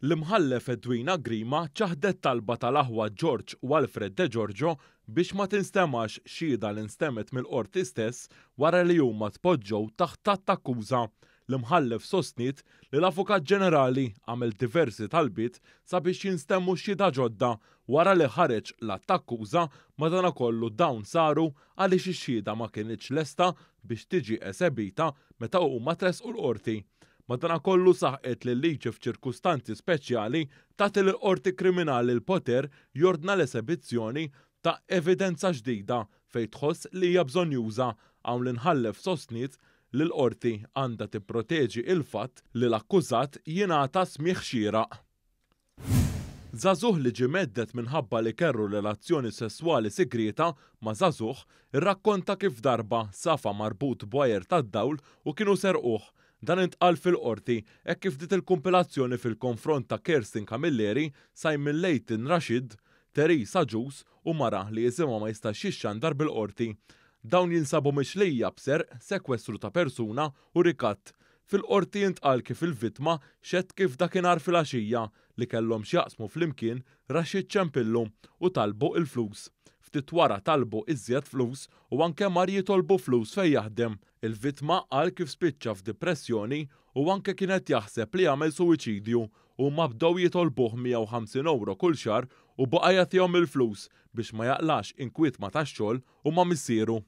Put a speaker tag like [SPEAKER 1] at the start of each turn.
[SPEAKER 1] L-imħallef Edwina Grima ċaħdet talba tal-aħwa George Walfred De Giorgio biex ma tinstemax xhieda li nstemet mill-qorti stess wara li huma tpoġġew taħt attakkuża. L-imħallef sostniet li l-Avukat Ġenerali għamel diversi talbiet sabiex jinstemmu xhieda ġodda wara li ħareġ l-attakkuża madankollu dawn saru għaliex ix-xhieda ma kienitx lesta biex tiġi esebita meta huma tresqu l-qorti. Madankollu saħqet li l-liġi f'ċirkustanzi speċjali tagħti lill-qorti kriminali l-poter jordna l-esebizzjoni ta' evidenza ġdida fejn tħoss li hija bżonjuża hawn l-inħallef sostniet li l-qorti għandha tipproteġi il-fatt li l-akkużat jingħata smigħ xieraq. Żagħżugħ li ġie meddet minħabba li kellu relazzjoni sesswali sigrita ma' żagħżugħ irrakkonta kif darba safa marbut b'wajer tad-dawl u kienu serquh. Dan intqal fil-qorti hekk kif dit il-kumpilazzjoni fil-konfront ta' Kerstin Camilleri, Simon Leighton Rashid, Teresa Ġus u mara li jisimha ma jistax jixxandar bil-qorti. Dawn jinsabu mixlija b'serq, sekwestru ta' persuna u rikatt. Fil-qorti intqal kif il-vittma xedt kif dakinhar filgħaxija li kellhom x'jaqsmu flimkien Rashid ċempillu u talbu il-flus. Ftit wara talbu iżjed flus u anke mar jitolbu flus fejn jaħdem. Il-vittma qal kif spiċċa f'dipressjoni u anke kienet jaħseb li jagħmel suwiċidju u ma bdew jitolbuh 150 euro kull xahar u baqa' jagħtihom il-flus biex ma jaqlax inkwietma tax-xogħol u ma' missieru.